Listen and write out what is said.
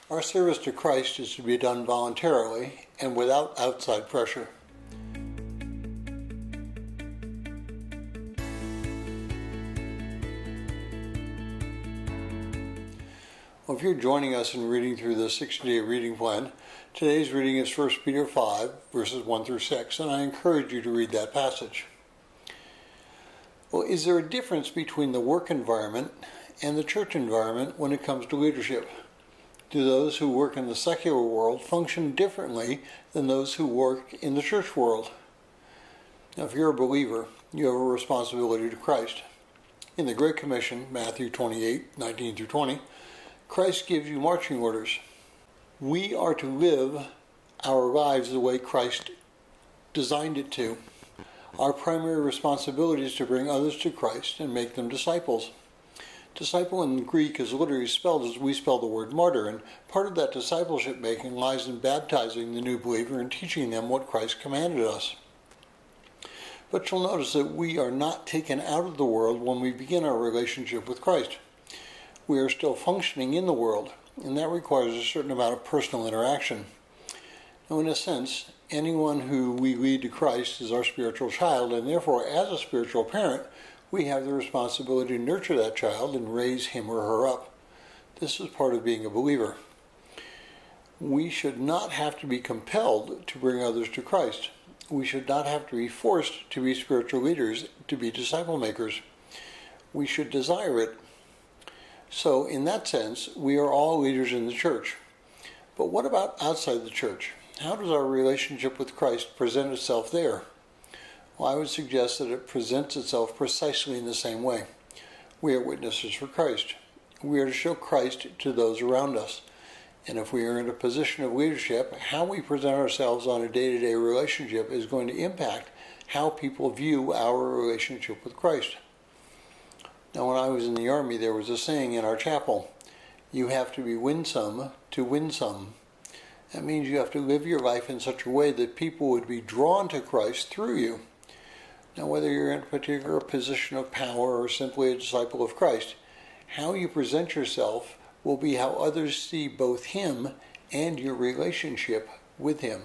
Our service to Christ is to be done voluntarily and without outside pressure. Well, if you're joining us in reading through the 60-day reading plan, today's reading is 1 Peter 5, verses 1 through 6, and I encourage you to read that passage. Well, is there a difference between the work environment and the church environment when it comes to leadership? Do those who work in the secular world function differently than those who work in the church world? Now, if you're a believer, you have a responsibility to Christ. In the Great Commission, Matthew 28, 19 through 20, Christ gives you marching orders. We are to live our lives the way Christ designed it to. Our primary responsibility is to bring others to Christ and make them disciples. Disciple in Greek is literally spelled as we spell the word martyr, and part of that discipleship making lies in baptizing the new believer and teaching them what Christ commanded us. But you'll notice that we are not taken out of the world when we begin our relationship with Christ. We are still functioning in the world, and that requires a certain amount of personal interaction. Now, in a sense, anyone who we lead to Christ is our spiritual child, and therefore, as a spiritual parent, we have the responsibility to nurture that child and raise him or her up. This is part of being a believer. We should not have to be compelled to bring others to Christ. We should not have to be forced to be spiritual leaders, to be disciple makers. We should desire it. So, in that sense, we are all leaders in the church. But what about outside the church? How does our relationship with Christ present itself there? Well, I would suggest that it presents itself precisely in the same way. We are witnesses for Christ. We are to show Christ to those around us. And if we are in a position of leadership, how we present ourselves on a day-to-day relationship is going to impact how people view our relationship with Christ. Now, when I was in the Army, there was a saying in our chapel, you have to be winsome to win some. That means you have to live your life in such a way that people would be drawn to Christ through you. Now, whether you're in a particular position of power or simply a disciple of Christ, how you present yourself will be how others see both Him and your relationship with Him.